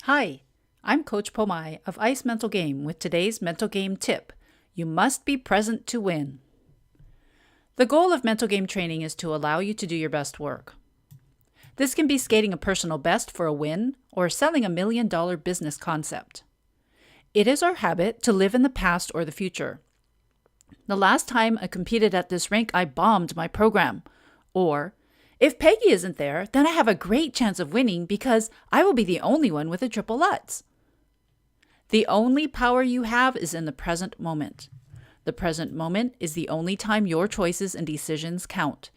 Hi, I'm Coach Pomai of Ice Mental Game with today's mental game tip. You must be present to win. The goal of mental game training is to allow you to do your best work. This can be skating a personal best for a win or selling a $1 million business concept. It is our habit to live in the past or the future. The last time I competed at this rink, I bombed my program. Or, if Peggy isn't there, then I have a great chance of winning because I will be the only one with a triple Lutz. The only power you have is in the present moment. The present moment is the only time your choices and decisions count.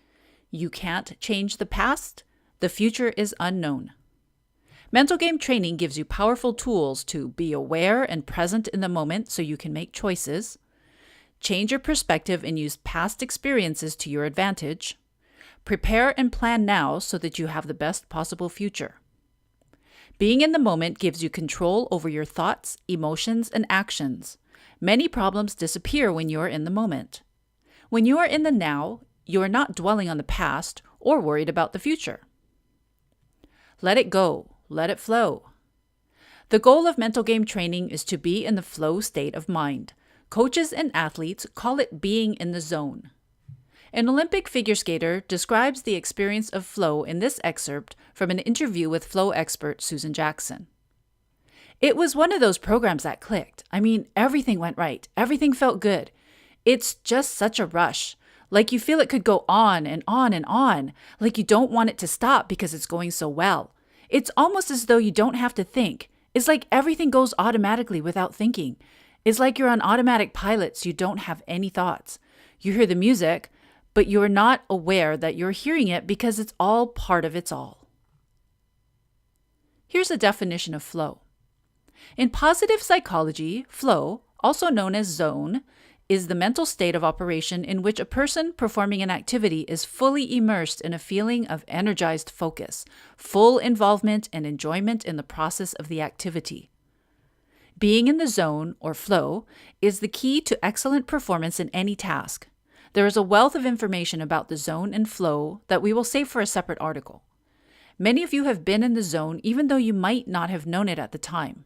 You can't change the past. The future is unknown. Mental game training gives you powerful tools to be aware and present in the moment so you can make choices, change your perspective and use past experiences to your advantage, prepare and plan now so that you have the best possible future. Being in the moment gives you control over your thoughts, emotions, and actions. Many problems disappear when you are in the moment. When you are in the now, you are not dwelling on the past or worried about the future. Let it go. Let it flow. The goal of mental game training is to be in the flow state of mind. Coaches and athletes call it being in the zone. An Olympic figure skater describes the experience of flow in this excerpt from an interview with flow expert Susan Jackson. It was one of those programs that clicked. I mean, everything went right. Everything felt good. It's just such a rush. Like you feel it could go on and on and on. Like you don't want it to stop because it's going so well. It's almost as though you don't have to think. It's like everything goes automatically without thinking. It's like you're on automatic pilot, so you don't have any thoughts. You hear the music, but you are not aware that you're hearing it because it's all part of its all. Here's a definition of flow. In positive psychology, flow, also known as zone, is the mental state of operation in which a person performing an activity is fully immersed in a feeling of energized focus, full involvement and enjoyment in the process of the activity. Being in the zone, or flow, is the key to excellent performance in any task. There is a wealth of information about the zone and flow that we will save for a separate article. Many of you have been in the zone even though you might not have known it at the time.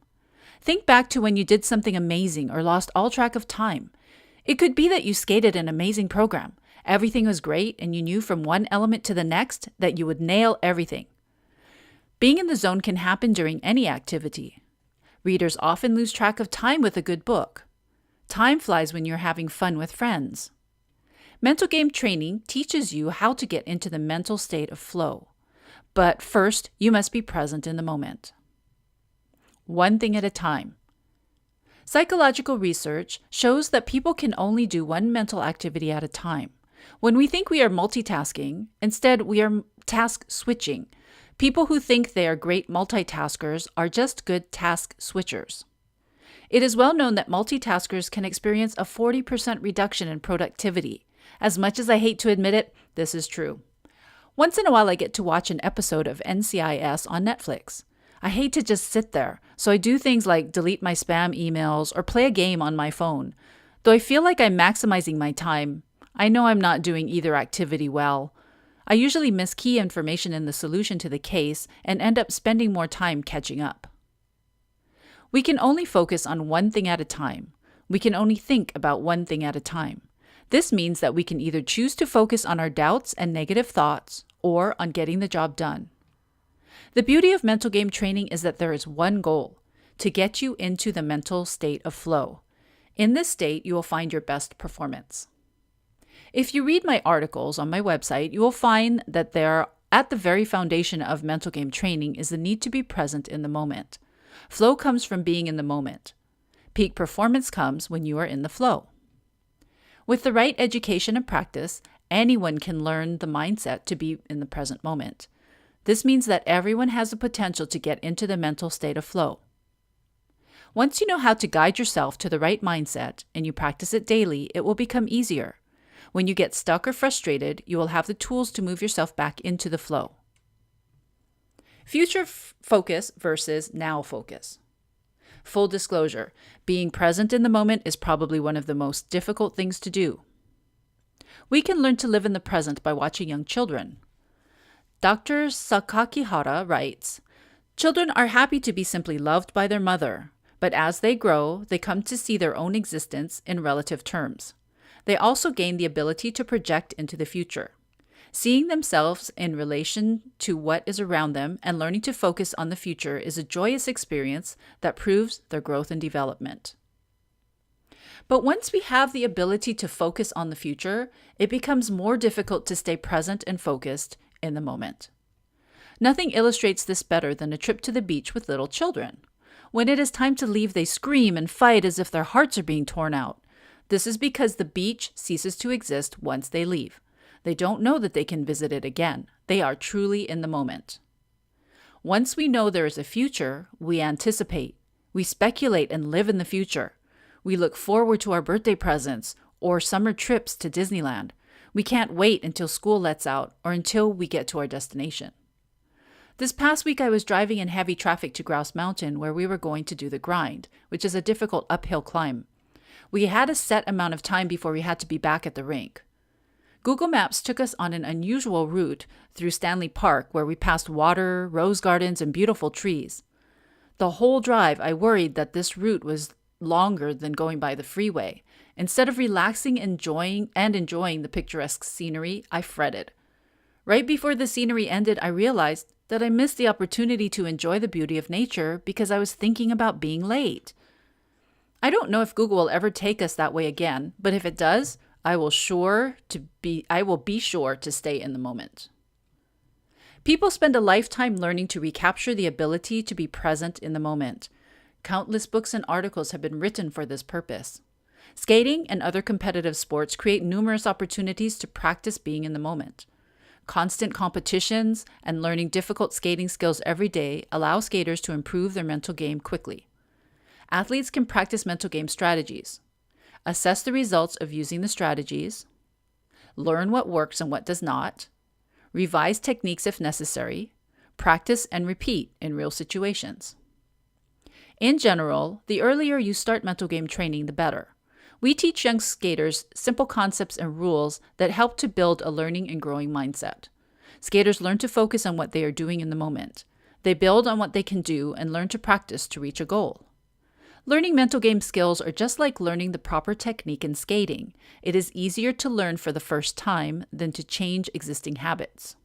Think back to when you did something amazing or lost all track of time. It could be that you skated an amazing program. Everything was great and you knew from one element to the next that you would nail everything. Being in the zone can happen during any activity. Readers often lose track of time with a good book. Time flies when you're having fun with friends. Mental game training teaches you how to get into the mental state of flow. But first, you must be present in the moment. One thing at a time. Psychological research shows that people can only do one mental activity at a time. When we think we are multitasking, instead we are task switching. People who think they are great multitaskers are just good task switchers. It is well known that multitaskers can experience a 40% reduction in productivity. As much as I hate to admit it, this is true. Once in a while I get to watch an episode of NCIS on Netflix. I hate to just sit there, so I do things like delete my spam emails or play a game on my phone. Though I feel like I'm maximizing my time, I know I'm not doing either activity well. I usually miss key information in the solution to the case and end up spending more time catching up. We can only focus on one thing at a time. We can only think about one thing at a time. This means that we can either choose to focus on our doubts and negative thoughts or on getting the job done. The beauty of mental game training is that there is one goal, to get you into the mental state of flow. In this state, you will find your best performance. If you read my articles on my website, you will find that there, at the very foundation of mental game training, is the need to be present in the moment. Flow comes from being in the moment. Peak performance comes when you are in the flow. With the right education and practice, anyone can learn the mindset to be in the present moment. This means that everyone has the potential to get into the mental state of flow. Once you know how to guide yourself to the right mindset and you practice it daily, it will become easier. When you get stuck or frustrated, you will have the tools to move yourself back into the flow. Future focus versus now focus. Full disclosure, being present in the moment is probably one of the most difficult things to do. We can learn to live in the present by watching young children. Dr. Sakakihara writes, Children are happy to be simply loved by their mother, but as they grow, they come to see their own existence in relative terms. They also gain the ability to project into the future. Seeing themselves in relation to what is around them and learning to focus on the future is a joyous experience that proves their growth and development. But once we have the ability to focus on the future, it becomes more difficult to stay present and focused in the moment. Nothing illustrates this better than a trip to the beach with little children. When it is time to leave, they scream and fight as if their hearts are being torn out. This is because the beach ceases to exist once they leave. They don't know that they can visit it again. They are truly in the moment. Once we know there is a future, we anticipate. We speculate and live in the future. We look forward to our birthday presents or summer trips to Disneyland. We can't wait until school lets out or until we get to our destination. This past week, I was driving in heavy traffic to Grouse Mountain where we were going to do the grind, which is a difficult uphill climb. We had a set amount of time before we had to be back at the rink. Google Maps took us on an unusual route through Stanley Park where we passed water, rose gardens, and beautiful trees. The whole drive, I worried that this route was longer than going by the freeway. Instead of relaxing, enjoying the picturesque scenery, I fretted. Right before the scenery ended, I realized that I missed the opportunity to enjoy the beauty of nature because I was thinking about being late. I don't know if Google will ever take us that way again, but if it does, I will be sure to stay in the moment. People spend a lifetime learning to recapture the ability to be present in the moment. Countless books and articles have been written for this purpose. Skating and other competitive sports create numerous opportunities to practice being in the moment. Constant competitions and learning difficult skating skills every day allow skaters to improve their mental game quickly. Athletes can practice mental game strategies, assess the results of using the strategies, learn what works and what does not, revise techniques if necessary, practice and repeat in real situations. In general, the earlier you start mental game training, the better. We teach young skaters simple concepts and rules that help to build a learning and growing mindset. Skaters learn to focus on what they are doing in the moment. They build on what they can do and learn to practice to reach a goal. Learning mental game skills are just like learning the proper technique in skating. It is easier to learn for the first time than to change existing habits.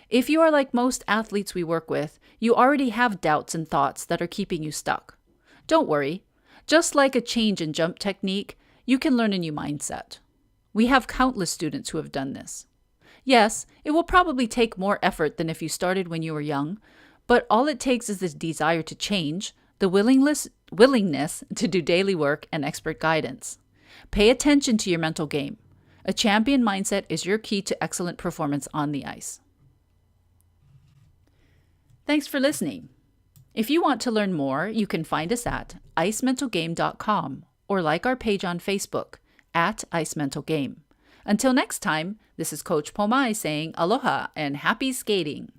If you are like most athletes we work with, you already have doubts and thoughts that are keeping you stuck. Don't worry. Just like a change in jump technique, you can learn a new mindset. We have countless students who have done this. Yes, it will probably take more effort than if you started when you were young, but all it takes is the desire to change, the willingness to do daily work, and expert guidance. Pay attention to your mental game. A champion mindset is your key to excellent performance on the ice. Thanks for listening. If you want to learn more, you can find us at icementalgame.com or like our page on Facebook at icementalgame. Until next time, this is Coach Pomai saying aloha and happy skating.